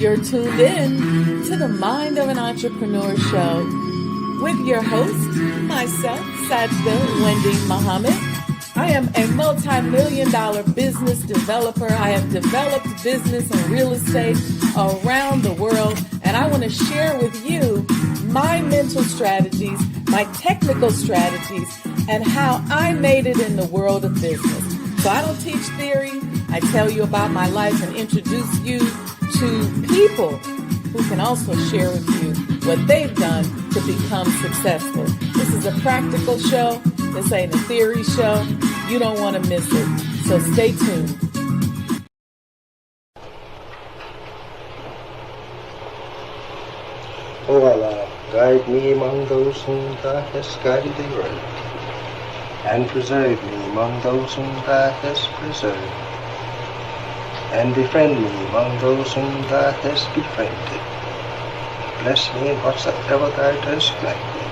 You're tuned in to the Mind of an Entrepreneur show with your host, myself, Sajdah Wendy Muhammad. I am a multi-million-dollar business developer. I have developed business and real estate around the world, and I want to share with you my mental strategies, my technical strategies, and how I made it in the world of business. So I don't teach theory. I tell you about my life and introduce you to people who can also share with you what they've done to become successful. This is a practical show. This ain't a theory show. You don't want to miss it. So stay tuned. O Allah, guide me among those whom Thou hast guided aright, and preserve me among those whom Thou hast preserved, and befriend me among those whom Thou hast befriended. Bless me in whatsoever Thou dost grant me,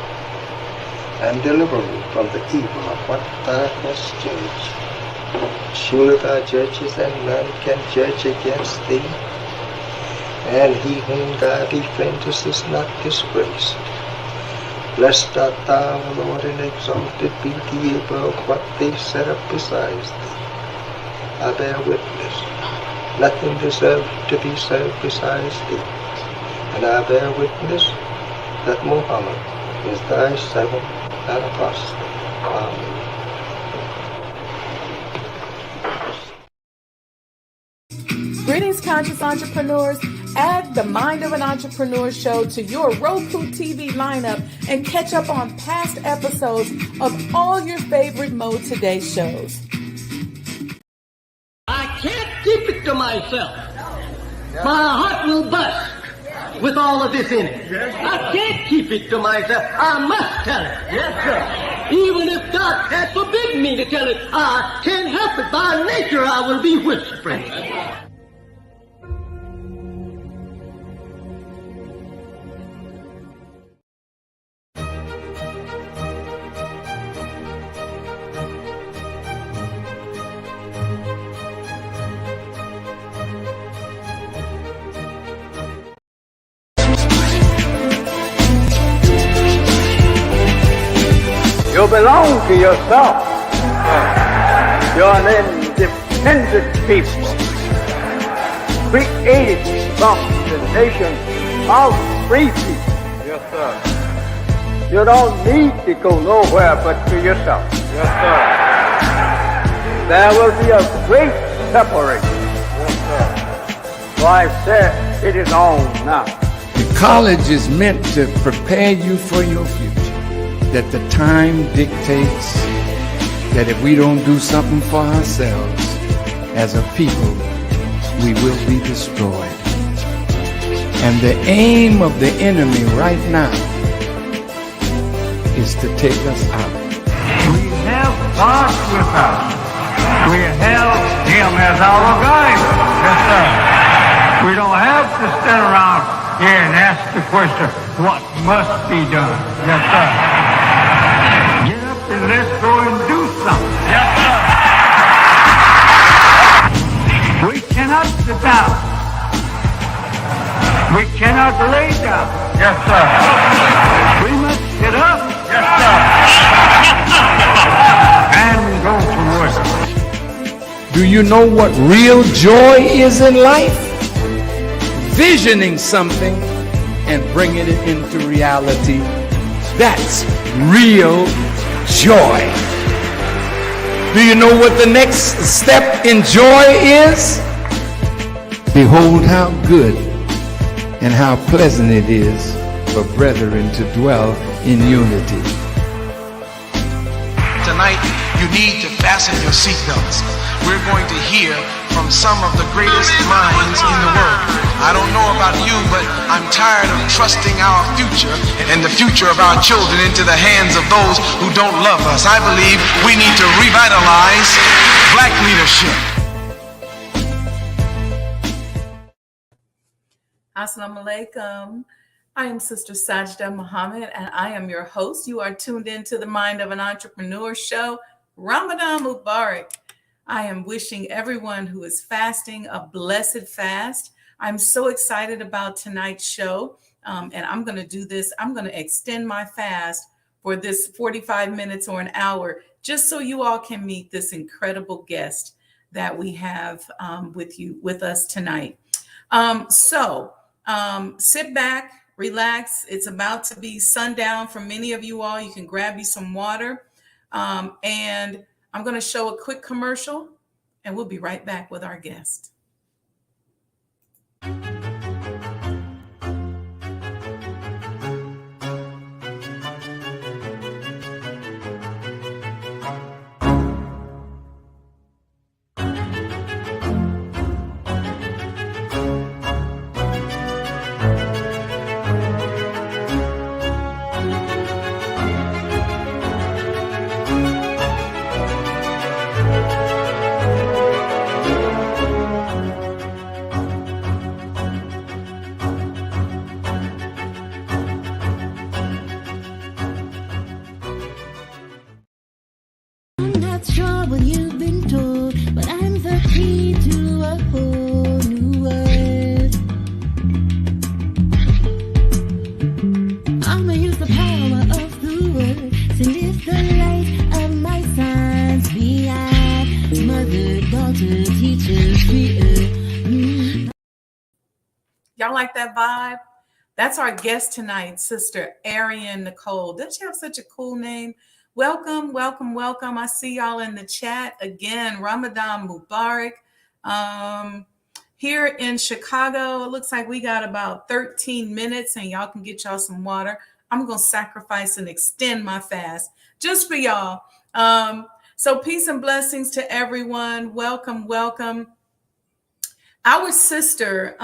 and deliver me from the evil of what Thou hast judged. Surely Thou judgest, and none can judge against Thee, and he whom Thou befriendest is not disgraced. Blessed art Thou, O Lord, and exalted be Thee above what they set up besides Thee. I bear witness, nothing deserves to be served besides Thee, and I bear witness that Muhammad is Thy servant and apostle. Amen. Greetings, conscious entrepreneurs. Add the Mind of an Entrepreneur show to your Roku TV lineup and catch up on past episodes of all your favorite MOEToday shows. I can't keep it to myself. My heart will bust with all of this in it. I can't keep it to myself. I must tell it. Yes, sir. Even if God has forbidden me to tell it, I can't help it. By nature, I will be whispering. You belong to yourself. You're an independent people, created from the nation of free people. Yes, sir. You don't need to go nowhere but to yourself. Yes, sir. There will be a great separation. Yes, sir. So I said, it is on now. The college is meant to prepare you for your future. That the time dictates that if we don't do something for ourselves as a people, we will be destroyed. And the aim of the enemy right now is to take us out. We have God with us. We have Him as our guide. Yes, sir. We don't have to stand around here and ask the question, what must be done? Yes, sir. And let's go and do something. Yes, sir. We cannot sit down. We cannot lay down. Yes, sir. We must get up. Yes, sir. And go to work. Do you know what real joy is in life? Visioning something and bringing it into reality. That's real joy. Do you know what the next step in joy is? Behold how good and how pleasant it is for brethren to dwell in unity. Tonight, you need to fasten your seatbelts. We're going to hear from some of the greatest minds in the world. I don't know about you, but I'm tired of trusting our future and the future of our children into the hands of those who don't love us. I believe we need to revitalize black leadership. Assalamu alaikum. I am Sister Sajdah Muhammad, and I am your host. You are tuned in to the Mind of an Entrepreneur show. Ramadan Mubarak. I am wishing everyone who is fasting a blessed fast. I'm so excited about tonight's show. And I'm going to do this. I'm going to extend my fast for this 45 minutes or an hour, just so you all can meet this incredible guest that we have with us tonight. Sit back, relax. It's about to be sundown for many of you all. You can grab you some water. And I'm going to show a quick commercial, and we'll be right back with our guest. Y'all like that vibe? That's our guest tonight, Sister Arian Nicole. Doesn't she have such a cool name? Welcome, welcome, welcome. I see y'all in the chat again. Ramadan Mubarak. Here in Chicago, it looks like we got about 13 minutes, and y'all can get y'all some water. I'm going to sacrifice and extend my fast just for y'all. So peace and blessings to everyone. Welcome, welcome. Our sister,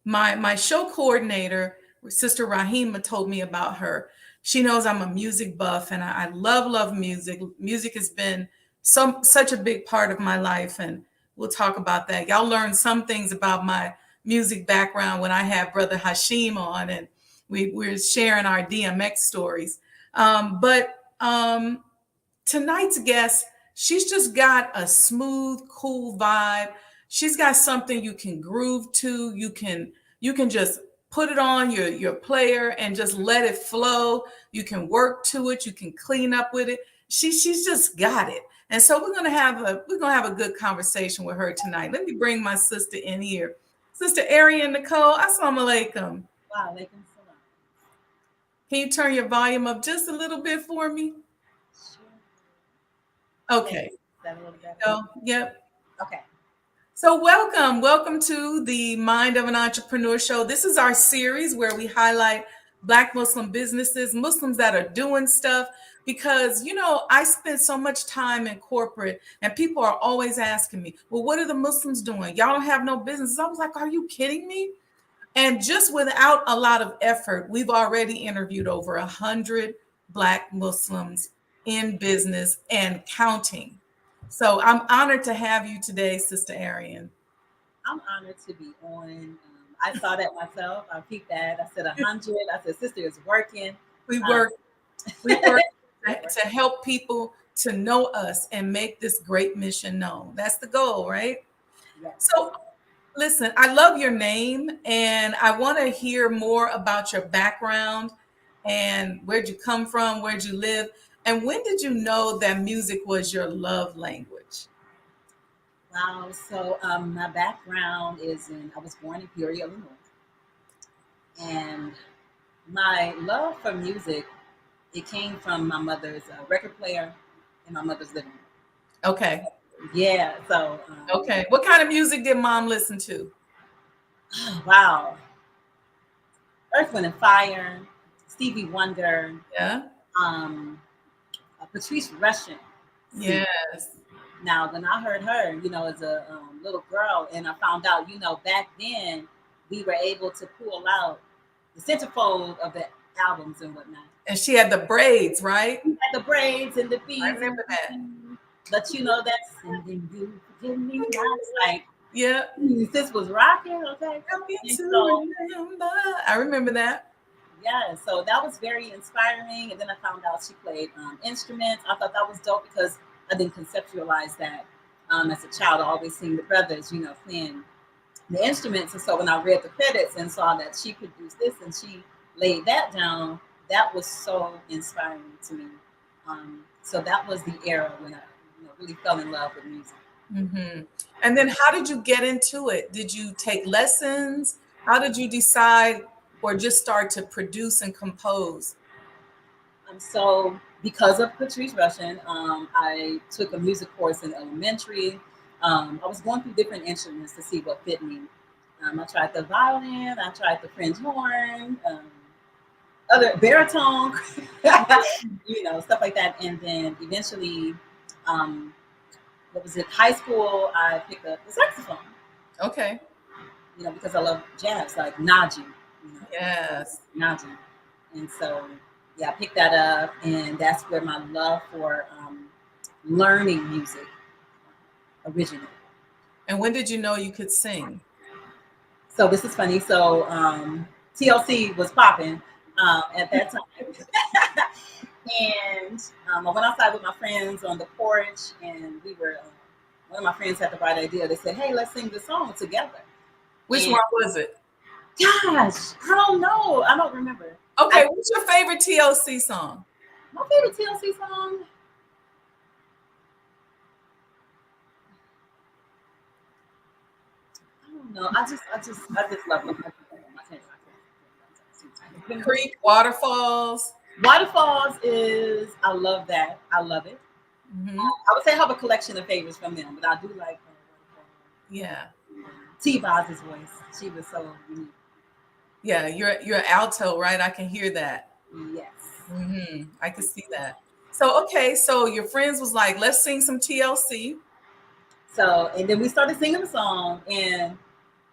my show coordinator, Sister Rahima, told me about her. She knows I'm a music buff, and I love music. Music has been such a big part of my life, and we'll talk about that. Y'all learn some things about my music background when I had Brother Hashim on, and we're sharing our DMX stories. But tonight's guest, she's just got a smooth, cool vibe. She's got something you can groove to. You can just put it on your player and just let it flow. You can work to it. You can clean up with it. She's just got it. And so we're gonna have a good conversation with her tonight. Let me bring my sister in here, Sister Arian Nicole. Assalamu alaikum. Wa alaikum salam. Can you turn your volume up just a little bit for me? Sure. Okay. Is that a little better? Oh, yep. Okay. So welcome to the Mind of an Entrepreneur show. This is our series where we highlight Black Muslim businesses, Muslims that are doing stuff, because, I spent so much time in corporate and people are always asking me, well, what are the Muslims doing? Y'all don't have no business. I was like, are you kidding me? And just without a lot of effort, we've already interviewed over 100 Black Muslims in business and counting. So I'm honored to have you today, Sister Arian. I'm honored to be on. I saw that myself. I peeped that. I said 100. I said, sister is working. We work to help people to know us and make this great mission known. That's the goal, right? Yes. So listen, I love your name, and I want to hear more about your background and where'd you come from, where'd you live, and when did you know that music was your love language? Wow. So my background is I was born in Peoria, Illinois. And my love for music, it came from my mother's record player in my mother's living room. Okay. Yeah. So. Okay. What kind of music did Mom listen to? Wow. Earth, Wind and Fire, Stevie Wonder. Yeah. Patrice Rushen. Yes. Now, when I heard her, as a little girl, and I found out, back then we were able to pull out the centerfold of the albums and whatnot. And she had the braids, right? She had the braids and the beads. I remember that. But that's sending you, forgive me. I was like, yeah, this was rocking, okay? I remember that. Yeah, so that was very inspiring. And then I found out she played instruments. I thought that was dope because I didn't conceptualize that as a child. I always seen the brothers, playing the instruments. And so when I read the credits and saw that she produced this and she laid that down, that was so inspiring to me. So that was the era when I really fell in love with music. Mm-hmm. And then how did you get into it? Did you take lessons? How did you decide or just start to produce and compose? So because of Patrice Rushen, I took a music course in elementary. I was going through different instruments to see what fit me. I tried the violin, I tried the French horn, other baritone, stuff like that. And then eventually, what was it? High school, I picked up the saxophone. Okay. Because I love jazz, like Najee. Yes. Najee. And so, yeah, I picked that up, and that's where my love for learning music originated. And when did you know you could sing? So this is funny. So TLC was popping at that time. And I went outside with my friends on the porch, and we were, one of my friends had the bright idea. They said, hey, let's sing the song together. Which one was it? Gosh, I don't know. I don't remember. Okay, what's your favorite TLC song? My favorite TLC song? I don't know. I just love them. Creek, Waterfalls. Waterfalls is, I love that. I love it. Mm-hmm. I would say I have a collection of favorites from them, but I do like yeah. T-Boz's voice. She was so unique. Yeah, you're alto, right? I can hear that. Yes. Mm-hmm. I can see that. So, okay, so your friends was like, let's sing some TLC. So, and then we started singing the song, and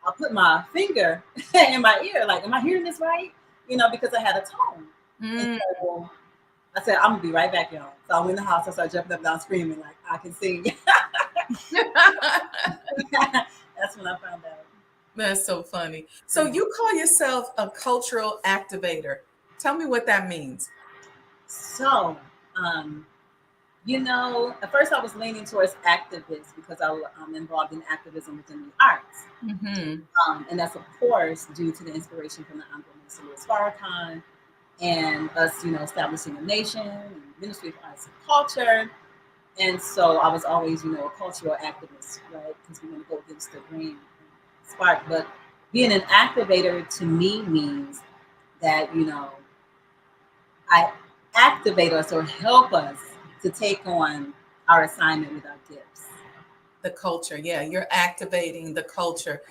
I put my finger in my ear, like, am I hearing this right? Because I had a tone. And so I said, I'm gonna be right back, y'all. So I went in the house, I started jumping up and down screaming, like, I can sing. That's when I found out. That's so funny. So you call yourself a cultural activator. Tell me what that means. So, at first I was leaning towards activist because I'm involved in activism within the arts. Mm-hmm. And that's, of course, due to the inspiration from the Honorable Minister Louis Farrakhan and us, establishing a nation, and Ministry of Arts and Culture. And so I was always, a cultural activist, right? Because we want to go against the grain spark. But being an activator to me means that, I activate us or help us to take on our assignment with our gifts. The culture, yeah, you're activating the culture.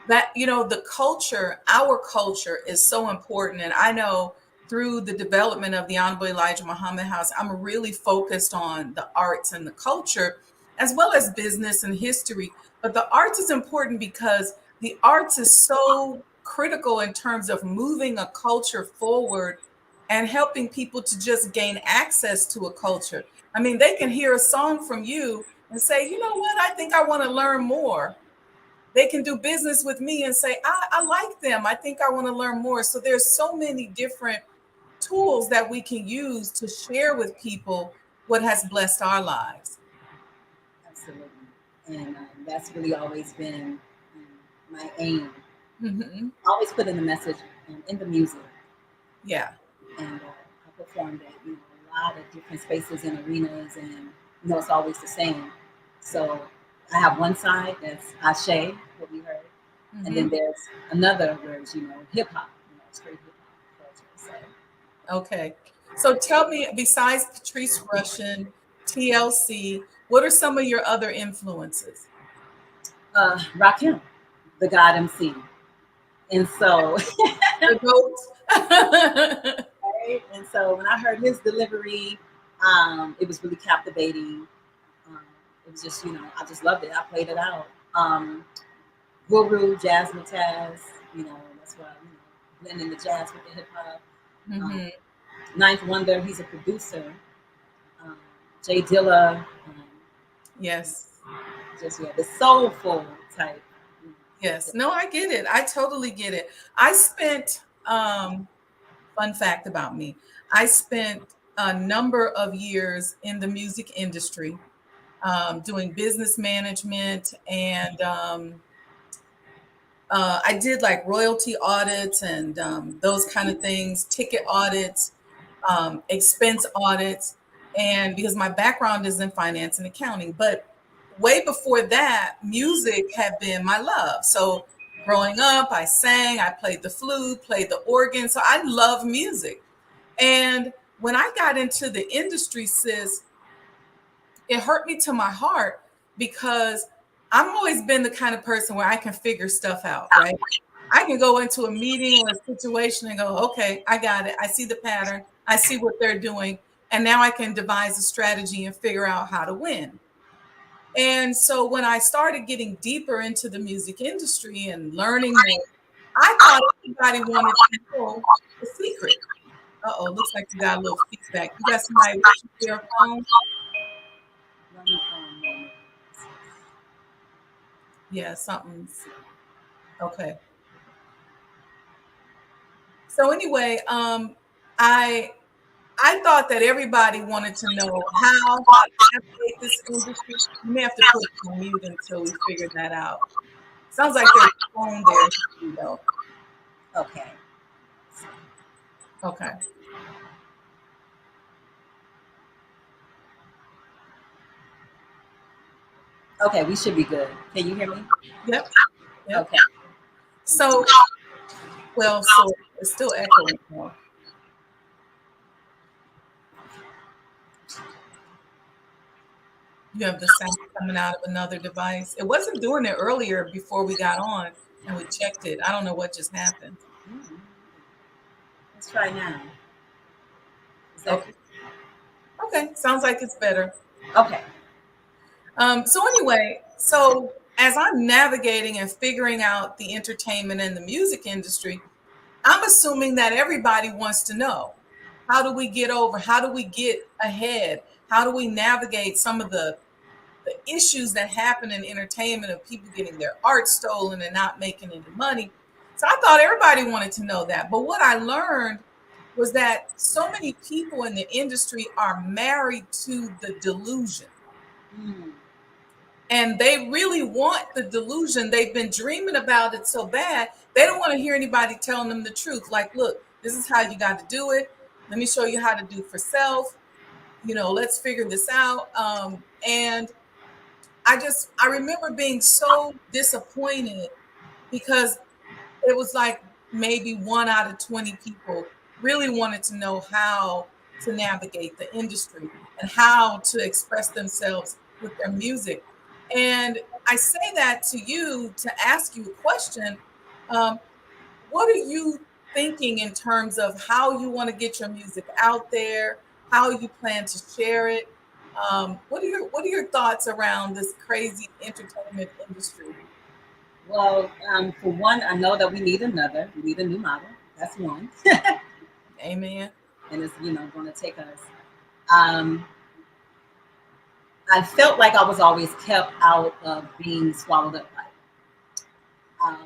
That, the culture, our culture is so important. And I know through the development of the Honorable Elijah Muhammad House, I'm really focused on the arts and the culture, as well as business and history. But the arts is important because the arts is so critical in terms of moving a culture forward and helping people to just gain access to a culture. I mean, they can hear a song from you and say, you know what, I think I want to learn more. They can do business with me and say, I like them. I think I want to learn more. So there's so many different tools that we can use to share with people what has blessed our lives. Absolutely. And that's really always been my aim. Mm-hmm. Always put in the message in the music. Yeah. And I performed at a lot of different spaces and arenas, and it's always the same. So I have one side that's Ashe, what we heard, and then there's another where it's hip hop, straight hip hop culture. So. Okay, so tell me, besides Patrice Rushen, TLC, what are some of your other influences? Rakim, the God MC, and so the GOAT. Right? And so when I heard his delivery, it was really captivating. It was just, I just loved it. I played it out. Guru, Jazz Mataz, that's why, blending the jazz with the hip hop. Ninth Wonder, he's a producer. Jay Dilla. Yes. Just, the soulful type. Yes. No, I get it. I totally get it. I spent, fun fact about me, I spent a number of years in the music industry, doing business management and I did like royalty audits and those kind of things, ticket audits, expense audits, and because my background is in finance and accounting. But way before that, music had been my love. So growing up, I sang, I played the flute, played the organ. So I love music. And when I got into the industry, sis, it hurt me to my heart because I've always been the kind of person where I can figure stuff out, right? I can go into a meeting or a situation and go, okay, I got it. I see the pattern. I see what they're doing. And now I can devise a strategy and figure out how to win. And so when I started getting deeper into the music industry and learning more, I thought everybody wanted to know the secret. Uh-oh, looks like you got a little feedback. You got somebody with your phone? Yeah, something's okay. So anyway, I thought that everybody wanted to know how to navigate this industry. You may have to put it on mute until we figure that out. Sounds like there's a phone there, you know. Okay. Okay. Okay, we should be good. Can you hear me? Yep. Okay. So, well, so it's still echoing more. You have the sound coming out of another device. It wasn't doing it earlier before we got on and we checked it. I don't know what just happened. Let's try now. Is that Okay. Sounds like it's better. okay? So anyway, so as I'm navigating and figuring out the entertainment and the music industry, I'm assuming that everybody wants to know, how do we get over? How do we get ahead? How do we navigate some of the issues that happen in entertainment of people getting their art stolen and not making any money? So I thought everybody wanted to know that. But what I learned was that so many people in the industry are married to the delusion. And they really want the delusion. They've been dreaming about it so bad, they don't want to hear anybody telling them the truth. Like, look, this is how you got to do it. Let me show you how to do for self. You know, let's figure this out. And I remember being so disappointed because it was like maybe 1 out of 20 people really wanted to know how to navigate the industry and how to express themselves with their music. And I say that to you to ask you a question. What are you thinking in terms of how you want to get your music out there, how you plan to share it? What are your thoughts around this crazy entertainment industry? Well, for one, I know that we need a new model. That's one. Amen. And it's going to take us. I felt like I was always kept out of being swallowed up by it.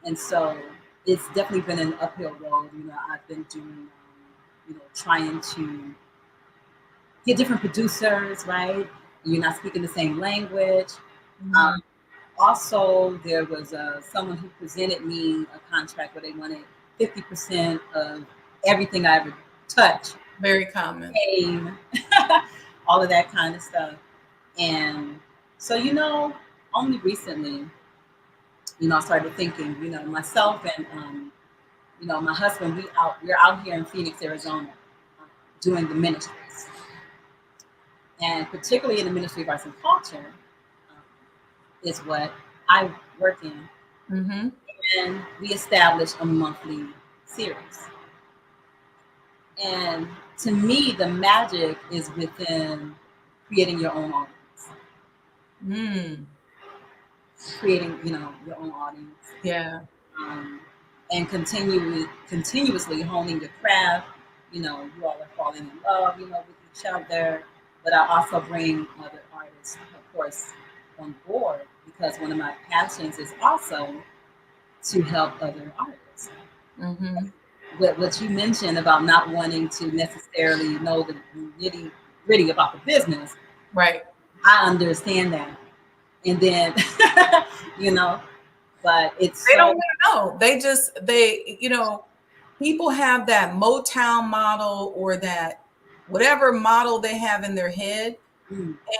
And so it's definitely been an uphill road. I've been doing, trying to get different producers, right? You're not speaking the same language. Mm-hmm. Also, there was someone who presented me a contract where they wanted 50% of everything I ever touched. Very common. Fame, all of that kind of stuff. And so, only recently, I started thinking, myself and, my husband, we're out here in Phoenix, Arizona, doing the ministries. And particularly in the Ministry of Arts and Culture is what I work in. Mm-hmm. And we established a monthly series. And to me, the magic is within creating your own audience. Creating, your own audience. Yeah. And continuously honing your craft. You all are falling in love, with each other. But I also bring other artists, of course, on board because one of my passions is also to help other artists. Mm-hmm. What you mentioned about not wanting to necessarily know the nitty-gritty about the business, right? I understand that, and then but it's They don't want to know. People have that Motown model or that whatever model they have in their head,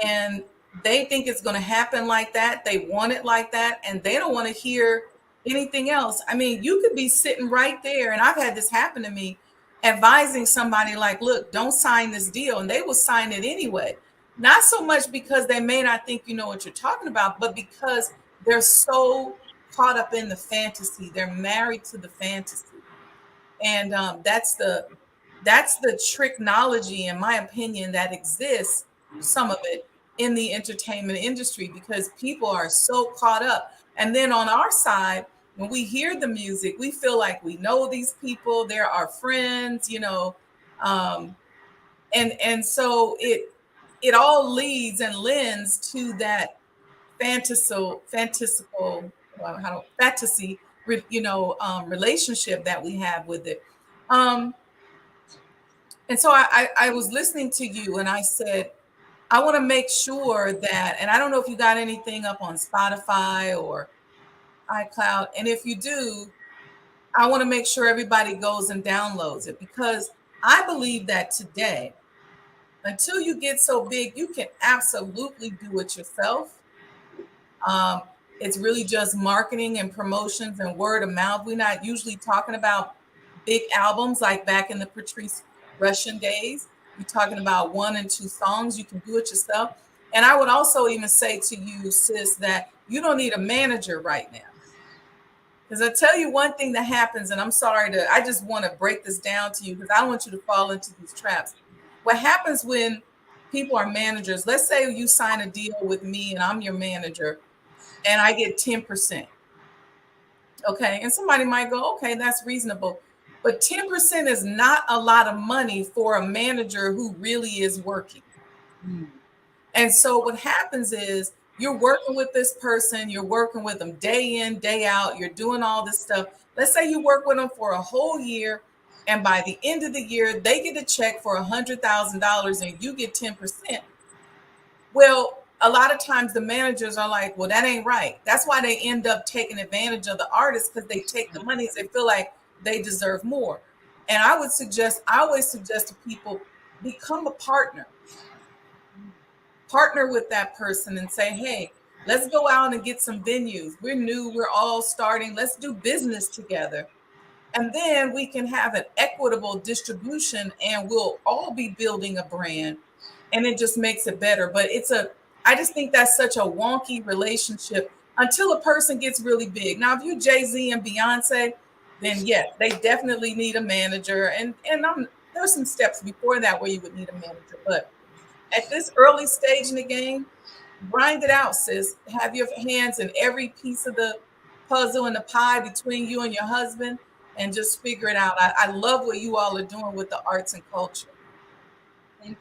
and they think it's going to happen like that. They want it like that, and they don't want to hear anything else. I mean, you could be sitting right there, and I've had this happen to me, advising somebody like, look, don't sign this deal, and they will sign it anyway. Not so much because they may not think you know what you're talking about, but because they're so caught up in the fantasy. They're married to the fantasy. And that's the technology, in my opinion, that exists, some of it, in the entertainment industry, because people are so caught up. And then on our side, when we hear the music, we feel like we know these people, they're our friends, and so it all leads and lends to that fantastical fantasy relationship that we have with it. And so I was listening to you, and I said, I want to make sure that, and I don't know if you got anything up on Spotify or iCloud, and if you do, I want to make sure everybody goes and downloads it, because I believe that today, until you get so big, you can absolutely do it yourself. It's really just marketing and promotions and word of mouth. We're not usually talking about big albums like back in the Patrice Rushen days. You're talking about 1 and 2 songs. You can do it yourself. And I would also even say to you, sis, that you don't need a manager right now. Because I tell you one thing that happens, and I'm sorry I just want to break this down to you because I don't want you to fall into these traps. What happens when people are managers, let's say you sign a deal with me and I'm your manager and I get 10%. Okay. And somebody might go, okay, that's reasonable. But 10% is not a lot of money for a manager who really is working. And so what happens is you're working with this person, you're working with them day in, day out, you're doing all this stuff. Let's say you work with them for a whole year, and by the end of the year, they get a check for $100,000 and you get 10%. Well, a lot of times the managers are like, well, that ain't right. That's why they end up taking advantage of the artists, because they take the money. They feel like they deserve more. And I always suggest to people, become a partner with that person and say, hey, let's go out and get some venues. We're new, we're all starting. Let's do business together. And then we can have an equitable distribution and we'll all be building a brand, and it just makes it better. But I just think that's such a wonky relationship until a person gets really big. Now, if you're Jay-Z and Beyonce, then yes, they definitely need a manager. And there's some steps before that where you would need a manager. But at this early stage in the game, grind it out, sis. Have your hands in every piece of the puzzle and the pie between you and your husband, and just figure it out. I love what you all are doing with the arts and culture. Thank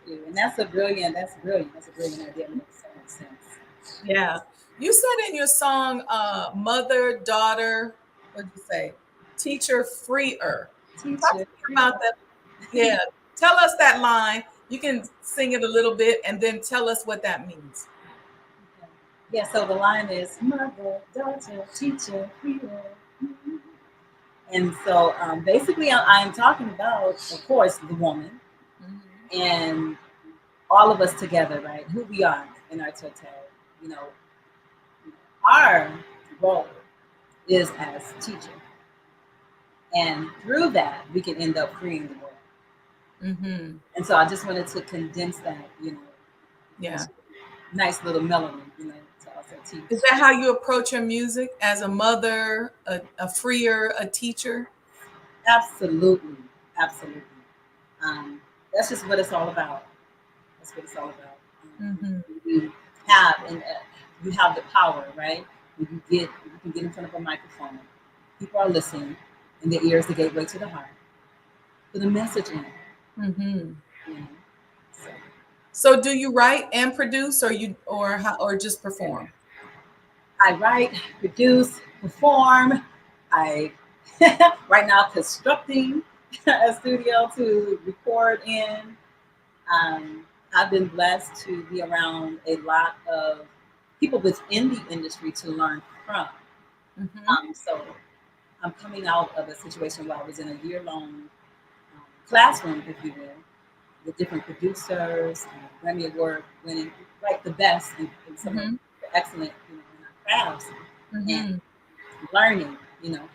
you. And that's a brilliant idea. It makes so much sense. Yeah. You said in your song, mother, daughter, what'd you say? Teacher, freer. Talk about that. Yeah. Tell us that line. You can sing it a little bit and then tell us what that means. Okay. Yeah, so the line is mother, daughter, teacher, freer. And so basically I'm talking about, of course, the woman and all of us together, right? Who we are in our totality. Our role is as teacher. And through that, we can end up freeing the world. And so I just wanted to condense that, Yeah. Nice little melody, to also teach. Is that how you approach your music, as a mother, a freer, a teacher? Absolutely. That's just what it's all about. You have the power, right? You can get in front of a microphone. People are listening, and the ear is the gateway to the heart. Put the message in. So do you write and produce, or just perform? I write, produce, perform. I right now constructing a studio to record in. I've been blessed to be around a lot of people within the industry to learn from. So I'm coming out of a situation where I was in a year-long classroom, if you will, with different producers, Grammy Award winning, like the best in some of the excellent, in our crafts, and learning,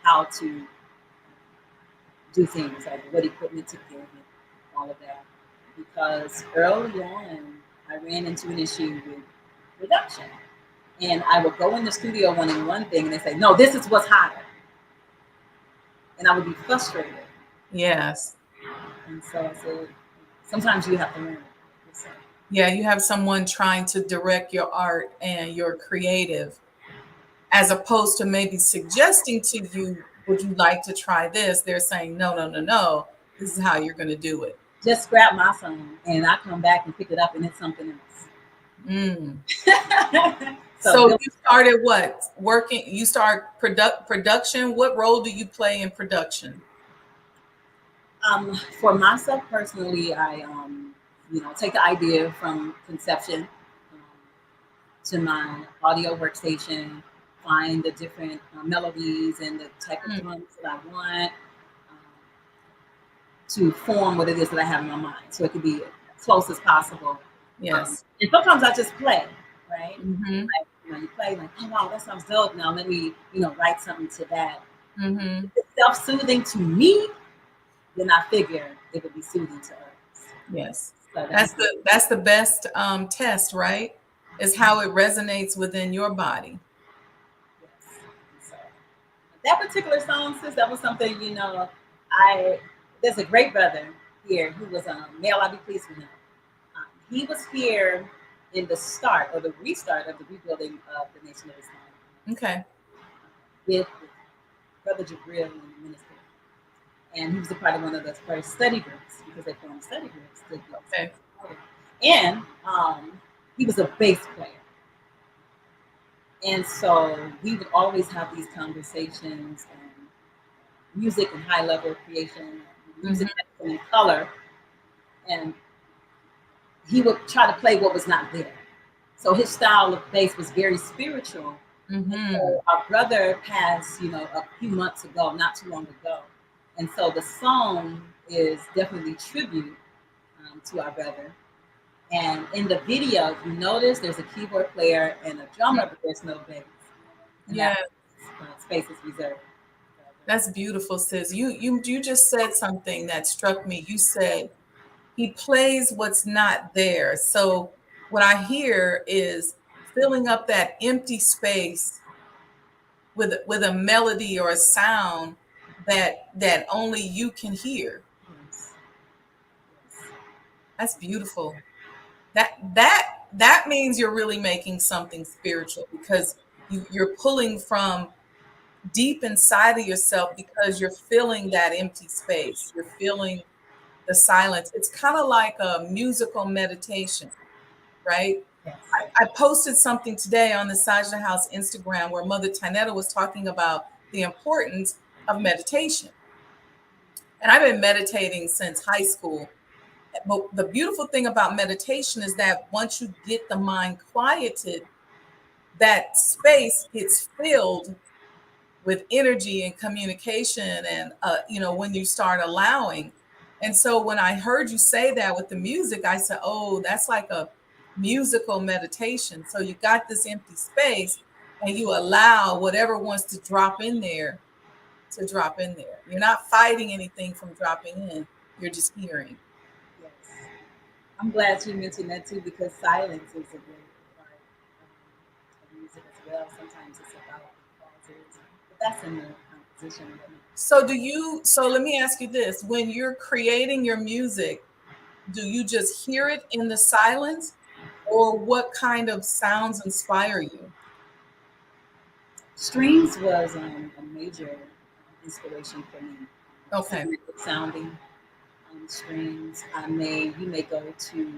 how to do things like what equipment to get and all of that. Because early on, I ran into an issue with production. And I would go in the studio wanting one thing, and they say, no, this is what's hotter. And I would be frustrated. Yes. And so I said, sometimes you have to learn. Yeah, you have someone trying to direct your art and your creative, as opposed to maybe suggesting to you, would you like to try this? They're saying, no, no, no, no. This is how you're going to do it. Just scrap my song, and I come back and pick it up, and it's something else. So you started what? Working? You start production. What role do you play in production? For myself personally, I take the idea from conception to my audio workstation, find the different melodies and the type of drums that I want to form what it is that I have in my mind, so it could be as close as possible. Yes. And sometimes I just play, right? Like, you play like, oh wow, that sounds dope. Now let me, write something to that. If it's self-soothing to me, then I figure it would be soothing to others. Yes. So that's the best test, right? Is how it resonates within your body. Yes. So that particular song, sis, that was something, there's a great brother here who was male, I'll be pleased with him. He was here in the start or the restart of the rebuilding of the Nation of Islam. Okay. With Brother Jabril and the minister. And he was a part of one of the first study groups, because they formed study groups. Okay. And he was a bass player. And so we would always have these conversations on music and high level creation, music and color. And he would try to play what was not there. So his style of bass was very spiritual. And so our brother passed, a few months ago, not too long ago. And so the song is definitely tribute to our brother. And in the video, if you notice, there's a keyboard player and a drummer, but there's no bass. And that space is reserved. That's beautiful, sis. You just said something that struck me. You said he plays what's not there. So what I hear is filling up that empty space with a melody or a sound that only you can hear. That's beautiful. That means you're really making something spiritual, because you're pulling from deep inside of yourself, because you're feeling that empty space. You're feeling the silence. It's kind of like a musical meditation, right? Yes. I posted something today on the Sajdah House Instagram where Mother Tanetta was talking about the importance of meditation. And I've been meditating since high school. But the beautiful thing about meditation is that once you get the mind quieted, that space gets filled with energy and communication, and when you start allowing. And so when I heard you say that with the music, I said, oh, that's like a musical meditation. So you got this empty space and you allow whatever wants to drop in there to drop in there. You're not fighting anything from dropping in. You're just hearing. Yes. I'm glad you mentioned that too, because silence is a great part of music as well. Sometimes it's about pauses, but that's in the composition. So let me ask you this. When you're creating your music, do you just hear it in the silence, or what kind of sounds inspire you? Strings was a major inspiration for me. Okay. Sounding strings. You may go to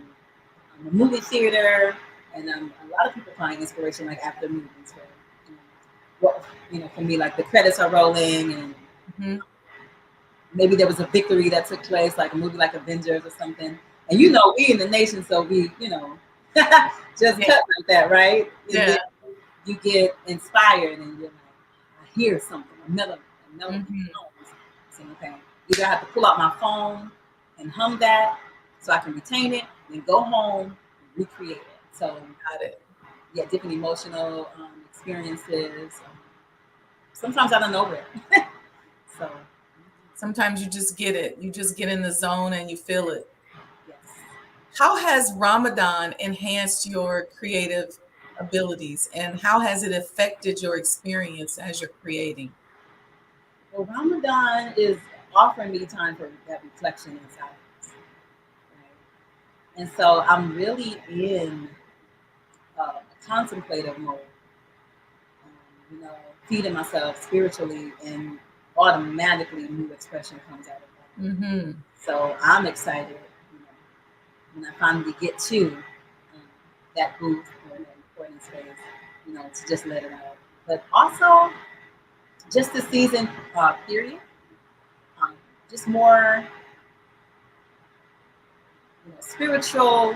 a movie theater, and a lot of people find inspiration like after movies. For me, like the credits are rolling, and maybe there was a victory that took place, like a movie like Avengers or something. And we in the nation, so we just cut like that, right? And then you get inspired, and you're like, I hear something, a melody, saying, okay, either I have to pull out my phone and hum that so I can retain it, then go home and recreate it. So, Got it. yeah, different emotional experiences. Sometimes out of nowhere. So, Sometimes you just get it. You just get in the zone and you feel it. yes. How has Ramadan enhanced your creative abilities, and how has it affected your experience as you're creating? Well, Ramadan is offering me time for that reflection and silence. Right? And so I'm really in a contemplative mode, feeding myself spiritually, and automatically new expression comes out of that. Mm-hmm. So I'm excited when I finally get to that booth or that recording space, to just let it out. But also, just the season period, just more spiritual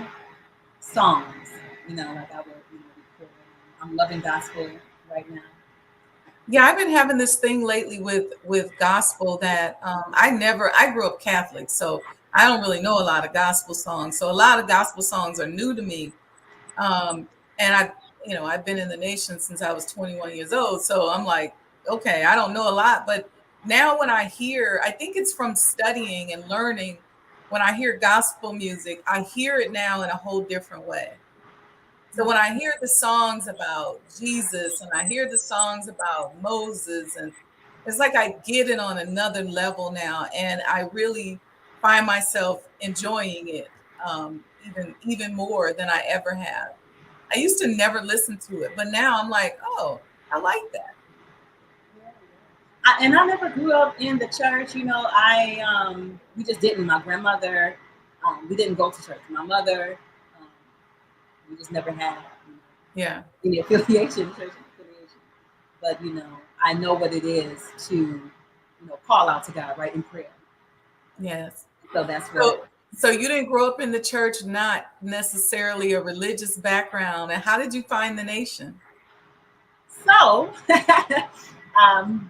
songs, like I would record. I'm loving gospel right now. Yeah, I've been having this thing lately with gospel that I grew up Catholic, so I don't really know a lot of gospel songs. So a lot of gospel songs are new to me. And I've been in the nation since I was 21 years old. So I'm like, okay, I don't know a lot, but now when I think it's from studying and learning, when I hear gospel music, I hear it now in a whole different way. So when I hear the songs about Jesus and I hear the songs about Moses, and it's like I get it on another level now, and I really find myself enjoying it even more than I ever have. I used to never listen to it, but now I'm like, oh, I like that. And I never grew up in the church. We just didn't. My grandmother, we didn't go to church. My mother, we just never had any affiliation, church affiliation. But I know what it is to call out to God, right, in prayer. Yes. So that's what. So you didn't grow up in the church, not necessarily a religious background. And how did you find the nation? So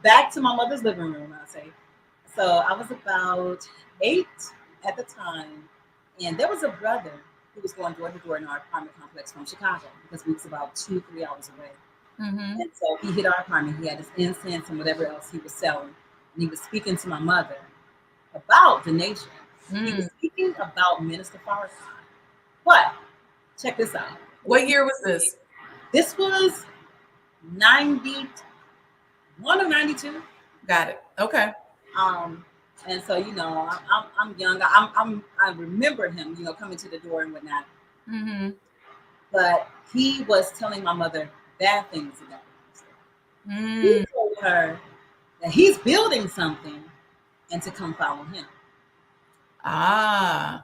back to my mother's living room, I'll say. So I was about 8 at the time, and there was a brother who was going door to door in our apartment complex from Chicago, because we was about 2-3 hours away. Mm-hmm. And so he hit our apartment. He had his incense and whatever else he was selling, and he was speaking to my mother about the nation. He was speaking about Minister Farrakhan. But check this out. What year was this? This was 91 or 92. Got it. Okay. And so I'm young. I remember him, coming to the door and whatnot. Mm-hmm. But he was telling my mother bad things about him. He told her that he's building something and to come follow him.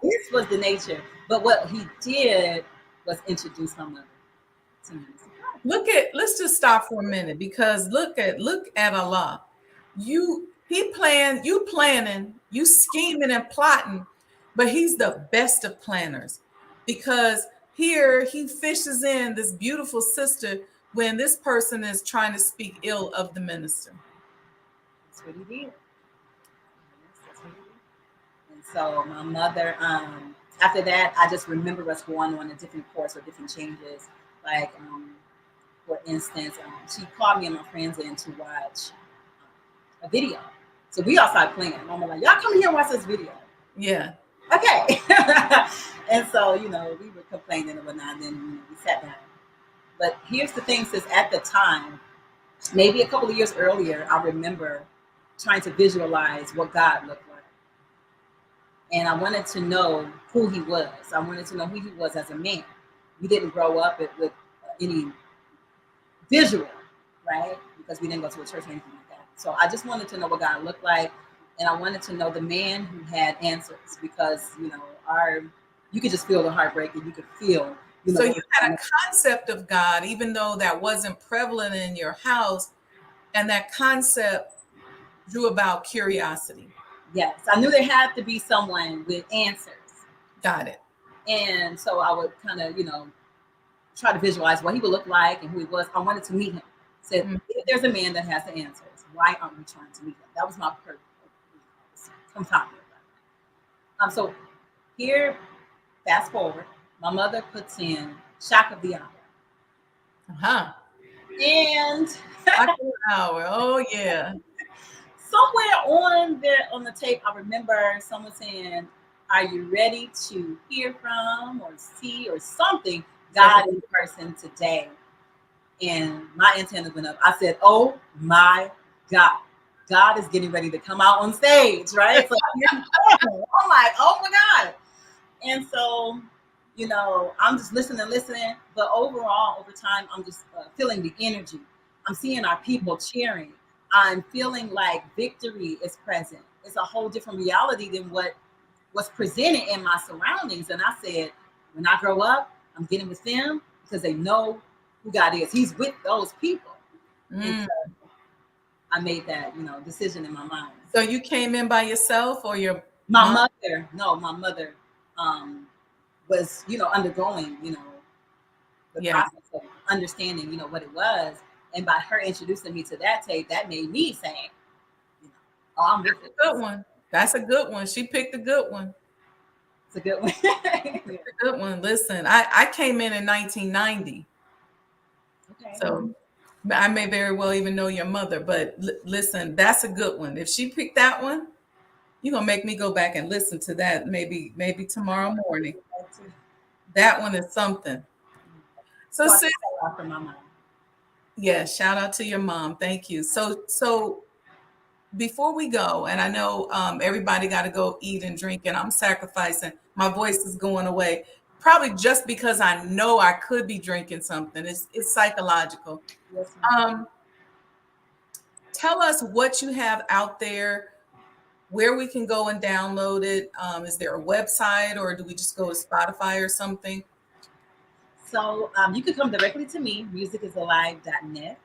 This was the nature. But what he did was introduce my mother to me. Let's just stop for a minute, because look at Allah. You planning, you scheming and plotting, but he's the best of planners, because here he fishes in this beautiful sister when this person is trying to speak ill of the minister. That's what he did. And so my mother, after that, I just remember us going on a different course or different changes. Like, for instance, she called me and my friends in to watch a video. So we all started playing. And I'm like, y'all come here and watch this video. Yeah. Okay. And so, we were complaining and whatnot, and then we sat down. But here's the thing, since at the time, maybe a couple of years earlier, I remember trying to visualize what God looked like. And I wanted to know who he was. I wanted to know who he was as a man. We didn't grow up with any visual, right? Because we didn't go to a church or anything like that. So I just wanted to know what God looked like. And I wanted to know the man who had answers, because, you could just feel the heartbreak, and you could feel. So you had a concept of God, even though that wasn't prevalent in your house, and that concept drew about curiosity. Yes, I knew there had to be someone with answers. Got it. And so I would kind of, try to visualize what he would look like and who he was. I wanted to meet him. Said, if there's a man that has the answers, Why aren't we trying to meet them? That was my purpose. Confounded. So here, fast forward, my mother puts in Shock of the Hour. Uh-huh. And Shock of the Hour. Oh yeah. somewhere on the tape, I remember someone saying, "Are you ready to hear from or see or something God in person today?" And my antenna went up. I said, "Oh my God, God is getting ready to come out on stage, right?" So I'm like, "Oh my God!" And so, I'm just listening. But overall, over time, I'm just feeling the energy. I'm seeing our people cheering. I'm feeling like victory is present. It's a whole different reality than what was presented in my surroundings. And I said, when I grow up, I'm getting with them because they know who God is. He's with those people. And so I made that, decision in my mind. So you came in by yourself or your My mom? mother, no, my mother was, undergoing, the Yeah. process of understanding, what it was. And by her introducing me to that tape, that made me say, oh, I'm with it. Good one. That's a good one. She picked a good one. It's a good one. It's a good one. Listen, I came in 1990. Okay. So I may very well even know your mother, but listen, that's a good one. If she picked that one, you're gonna make me go back and listen to that maybe tomorrow morning. That one is something. So So I sis, took that off from my mom. yeah, shout out to your mom. Thank you. So before we go, and I know everybody got to go eat and drink, and I'm sacrificing. My voice is going away, probably just because I know I could be drinking something. It's psychological. Yes, ma'am. Tell us what you have out there, where we can go and download it. Is there a website, or do we just go to Spotify or something? So you can come directly to me, musicisalive.net.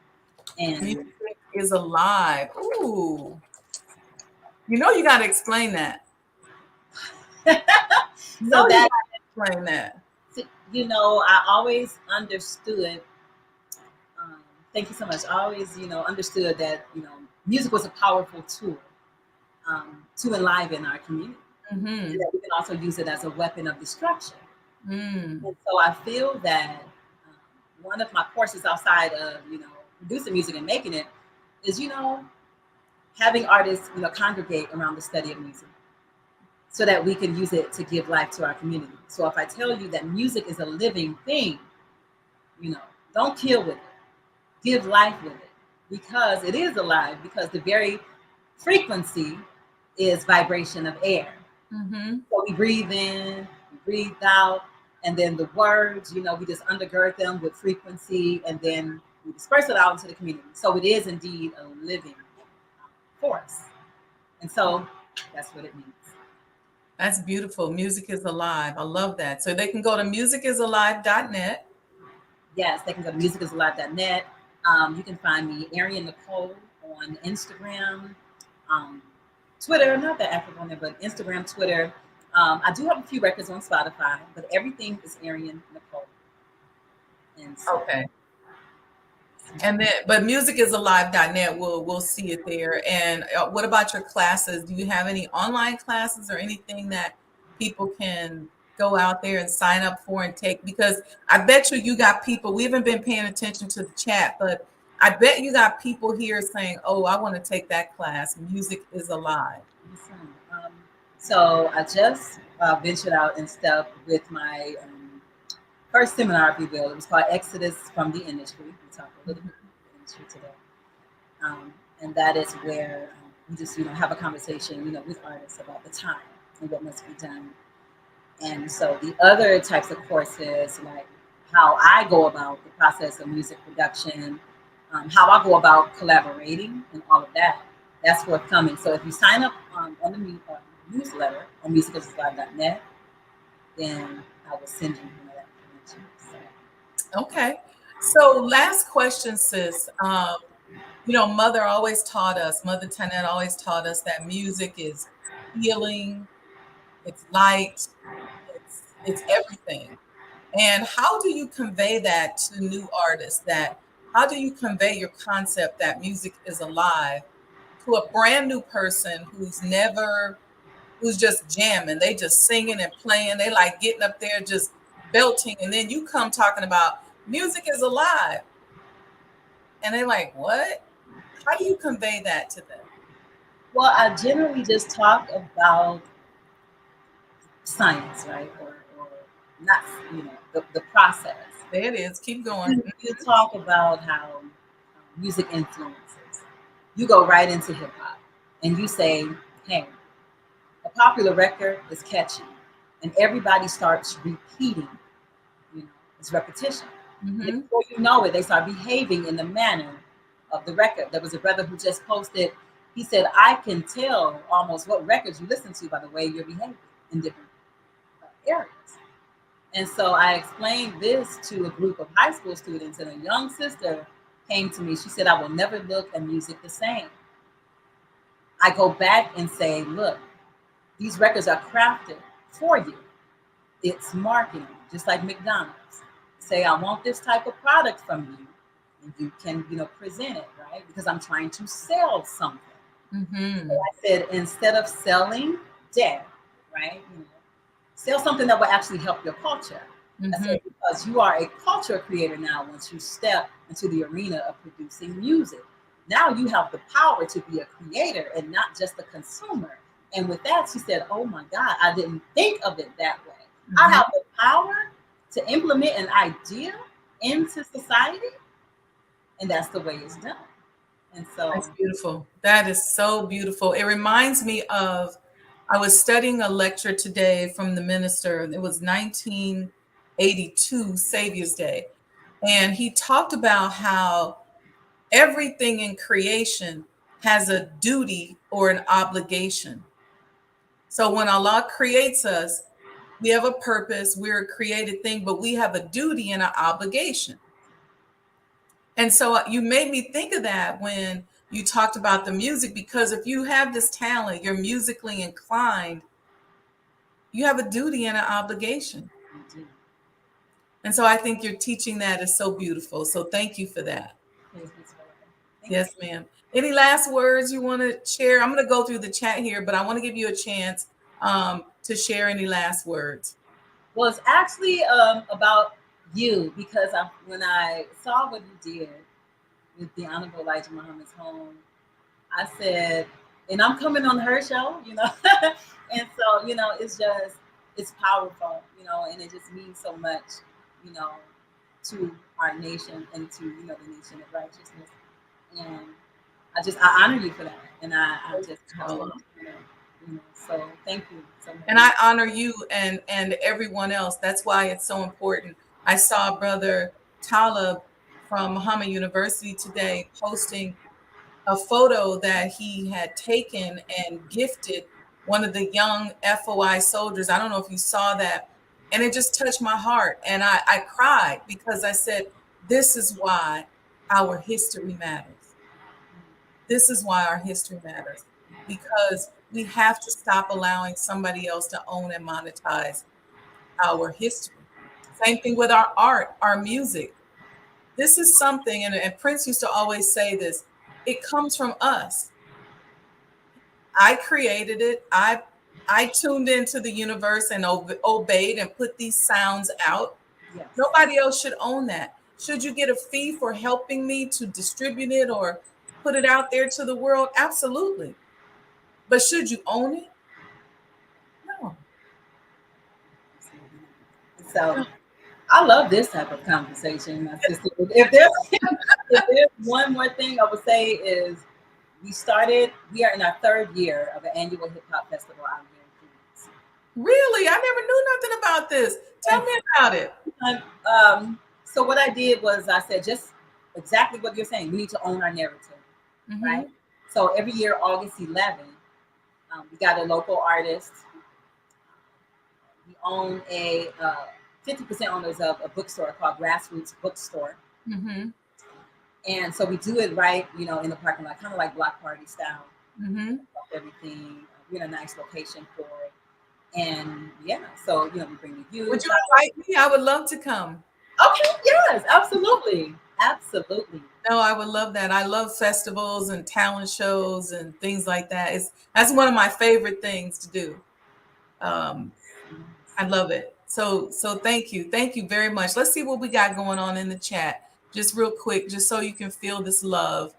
And Music is alive. Ooh, you got to explain that. so that, Explain that. I always understood. Thank you so much. I always, understood that, music was a powerful tool to enliven our community. Mm-hmm. And that we can also use it as a weapon of destruction. Mm. And so I feel that one of my courses outside of, producing music and making it is, having artists, congregate around the study of music so that we can use it to give life to our community. So if I tell you that music is a living thing, don't kill with it, give life with it, because it is alive, because the very frequency is vibration of air. Mm-hmm. So we breathe in, we breathe out, and then the words, we just undergird them with frequency, and then we disperse it out into the community. So it is indeed a living force. And so that's what it means. That's beautiful. Music is alive. I love that. So they can go to musicisalive.net. Yes, they can go to musicisalive.net. You can find me, Arian Nicole, on Instagram, Twitter, not that active on there, but Instagram, Twitter. I do have a few records on Spotify, but everything is Arian Nicole. And so, Okay. And then, but musicisalive.net, we'll see it there. And what about your classes? Do you have any online classes or anything that people can go out there and sign up for and take? Because I bet you got people, we haven't been paying attention to the chat, but I bet you got people here saying, oh, I want to take that class. Music is alive. So I just ventured out and stepped with my first seminar, if you will. It was called Exodus from the Industry. We talk a little bit about the industry today. And that is where we just, have a conversation, with artists about the time and what must be done. And so the other types of courses, like how I go about the process of music production, how I go about collaborating and all of that, that's forthcoming. So if you sign up on the newsletter on musicisalive.net, then I will send you that information. So. Okay. So last question, sis. Mother always taught us, Mother Tanette always taught us that music is healing, it's light, it's everything. And how do you convey that to new artists? How do you convey your concept that music is alive to a brand new person who's just jamming. They just singing and playing. They like getting up there just belting. And then you come talking about music is alive. And they're like, what? How do you convey that to them? Well, I generally just talk about science, right? Or not, the process. There it is. Keep going. You talk about how music influences. You go right into hip hop and you say, hey, a popular record is catchy, and everybody starts repeating. It's repetition. Mm-hmm. And before you know it, they start behaving in the manner of the record. There was a brother who just posted. He said, I can tell almost what records you listen to by the way you're behaving in different areas. And so I explained this to a group of high school students, and a young sister came to me. She said, I will never look at music the same. I go back and say, look, these records are crafted for you. It's marketing, just like McDonald's. Say, I want this type of product from you, and you can, present it, right? Because I'm trying to sell something. Mm-hmm. So I said, instead of selling death, right? Sell something that will actually help your culture. Mm-hmm. I said, because you are a culture creator now once you step into the arena of producing music. Now you have the power to be a creator and not just a consumer. And with that, she said, oh my God, I didn't think of it that way. Mm-hmm. I have the power to implement an idea into society, and that's the way it's done. And so that's beautiful. That is so beautiful. It reminds me of, I was studying a lecture today from the minister. It was 1982, Savior's Day. And he talked about how everything in creation has a duty or an obligation. So when Allah creates us, we have a purpose, we're a created thing, but we have a duty and an obligation. And so you made me think of that when you talked about the music, because if you have this talent, you're musically inclined, you have a duty and an obligation. And so I think your teaching that is so beautiful. So thank you for that. Yes, ma'am. Any last words you want to share? I'm going to go through the chat here, but I want to give you a chance to share any last words. Well, it's actually about you, because when I saw what you did with the Honorable Elijah Muhammad's home, I said, and I'm coming on her show, and so, it's powerful, and it just means so much, to our nation and to, the nation of righteousness. And I honor you for that. And I just, so thank you so much. And I honor you and everyone else. That's why it's so important. I saw Brother Talib from Muhammad University today posting a photo that he had taken and gifted one of the young FOI soldiers. I don't know if you saw that. And it just touched my heart. And I cried, because I said, this is why our history matters. This is why our history matters, because we have to stop allowing somebody else to own and monetize our history. Same thing with our art, our music. This is something, and Prince used to always say this, it comes from us. I created it. I tuned into the universe and obeyed and put these sounds out. Yes. Nobody else should own that. Should you get a fee for helping me to distribute it or put it out there to the world? Absolutely. But should you own it? No. So I love this type of conversation, my sister. If there's one more thing I would say is we are in our third year of an annual hip hop festival out here in Phoenix. Really? I never knew nothing about this. Tell me about it. So what I did was I said just exactly what you're saying. We need to own our narrative, right? So every year, August 11th, we got a local artist. We own a 50% owners of a bookstore called Grassroots Bookstore. Mm-hmm. And so we do it right, in the parking lot, kind of like block party style. Mm-hmm. Everything. We're in a nice location for it. And yeah, so, we bring the youth. Would you invite me? I would love to come. Okay, yes, absolutely. Absolutely. No, I would love that. I love festivals and talent shows and things like that. That's one of my favorite things to do. Um, I love it. So thank you very much. Let's see what we got going on in the chat, just real quick, just so you can feel this love.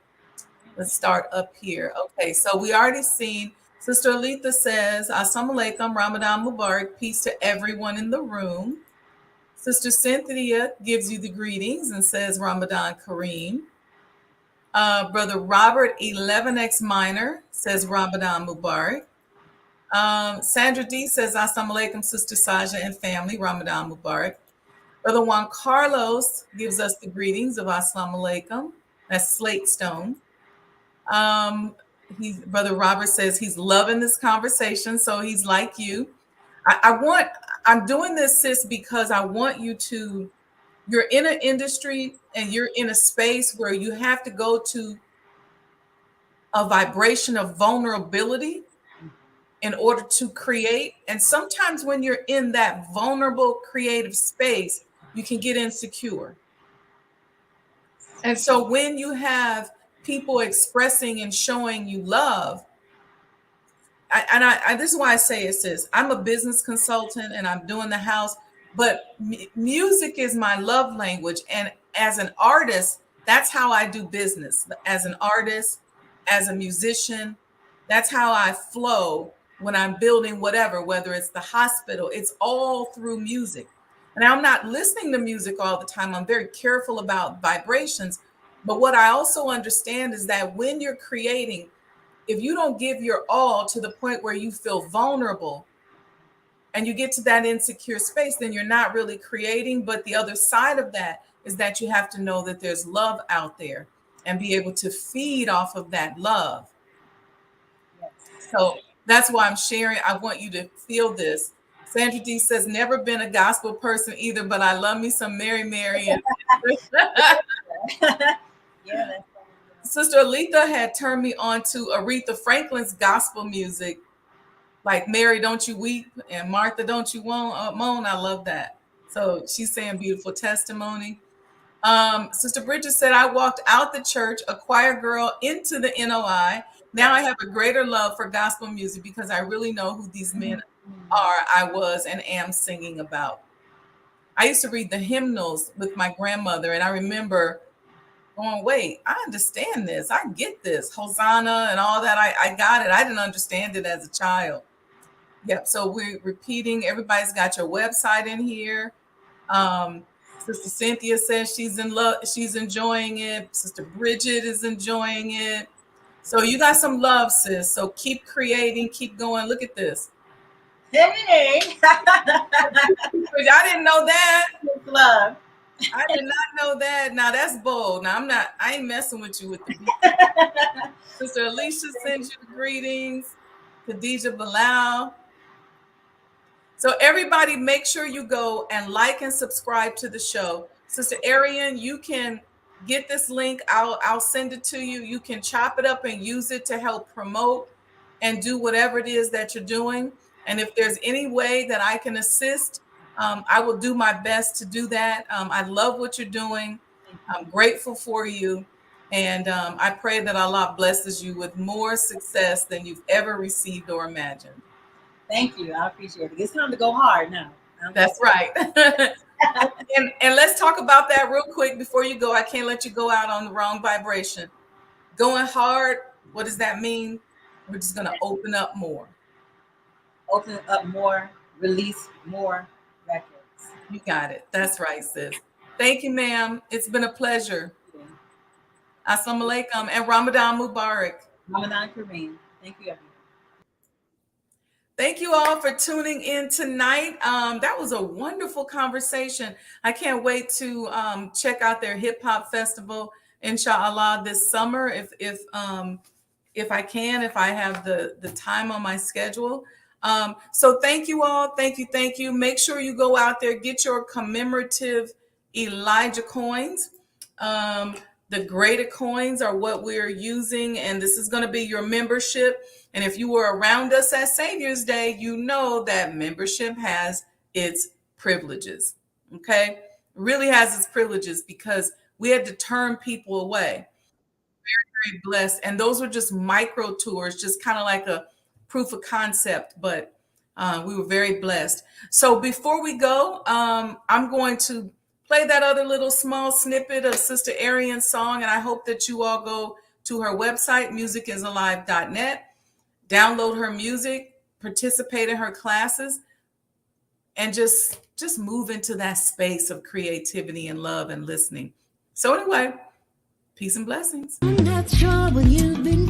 Let's start up here. Okay, so we already seen Sister Aletha says, Assalamu alaikum, Ramadan Mubarak, peace to everyone in the room. Sister Cynthia gives you the greetings and says Ramadan Kareem. Brother Robert 11X Minor says Ramadan Mubarak. Sandra D says Assalamu alaikum, Sister Sajdah and family, Ramadan Mubarak. Brother Juan Carlos gives us the greetings of Assalamu alaikum. That's Slate Stone. Brother Robert says he's loving this conversation, so he's like you. I'm doing this, sis, because I want you to, you're in an industry and you're in a space where you have to go to a vibration of vulnerability in order to create. And sometimes when you're in that vulnerable creative space, you can get insecure. And so when you have people expressing and showing you love, this is why I say it, sis. I'm a business consultant and I'm doing the house, but music is my love language. And as an artist, that's how I do business. As an artist, as a musician, that's how I flow when I'm building whatever, whether it's the hospital, it's all through music. And I'm not listening to music all the time. I'm very careful about vibrations. But what I also understand is that when you're creating, if you don't give your all to the point where you feel vulnerable and you get to that insecure space, then you're not really creating. But the other side of that is that you have to know that there's love out there and be able to feed off of that love. So that's why I'm sharing. I want you to feel this. Sandra D says, never been a gospel person either, but I love me some Mary Mary. Yeah. Sister Aletha had turned me on to Aretha Franklin's gospel music, like Mary, Don't You Weep, and Martha, Don't You Moan. I love that. So she's saying beautiful testimony. Sister Bridget said, I walked out the church, a choir girl, into the NOI. Now I have a greater love for gospel music because I really know who these men are, I was, and am singing about. I used to read the hymnals with my grandmother, and I remember going, wait, I understand this. I get this. Hosanna and all that. I got it. I didn't understand it as a child. Yep. So we're repeating. Everybody's got your website in here. Sister Cynthia says she's in love. She's enjoying it. Sister Bridget is enjoying it. So you got some love, sis. So keep creating. Keep going. Look at this. Hey. I didn't know that. Love. I did not know that. Now that's bold. Now I ain't messing with you with the Sister Alicia sends you the greetings. Khadijah Bilal. So everybody make sure you go and like and subscribe to the show. Sister Arian, you can get this link. I'll send it to you. You can chop it up and use it to help promote and do whatever it is that you're doing. And if there's any way that I can assist, I will do my best to do that. I love what you're doing. I'm grateful for you. And I pray that Allah blesses you with more success than you've ever received or imagined. Thank you. I appreciate it. It's time to go hard now. That's right. and let's talk about that real quick before you go. I can't let you go out on the wrong vibration. Going hard, what does that mean? We're just going to open up more. Open up more, release more records. You got it. That's right, sis. Thank you, ma'am. It's been a pleasure. Assalamu alaikum and Ramadan Mubarak. Ramadan Kareem. Thank you, everyone. Thank you all for tuning in tonight. That was a wonderful conversation. I can't wait to check out their hip hop festival, inshallah, this summer. If I can, if I have the time on my schedule. So thank you all. Thank you. Make sure you go out there, get your commemorative Elijah coins. The greater coins are what we're using, and this is going to be your membership. And if you were around us at Savior's Day, you know that membership has its privileges. Okay, really has its privileges because We had to turn people away. Very blessed. And those were just micro tours, just kind of like a proof of concept, but we were very blessed. So before we go, I'm going to play that other little small snippet of Sister Arian's song, and I hope that you all go to her website, musicisalive.net, download her music, participate in her classes, and just move into that space of creativity and love and listening. So anyway, peace and blessings. I'm not sure what you've been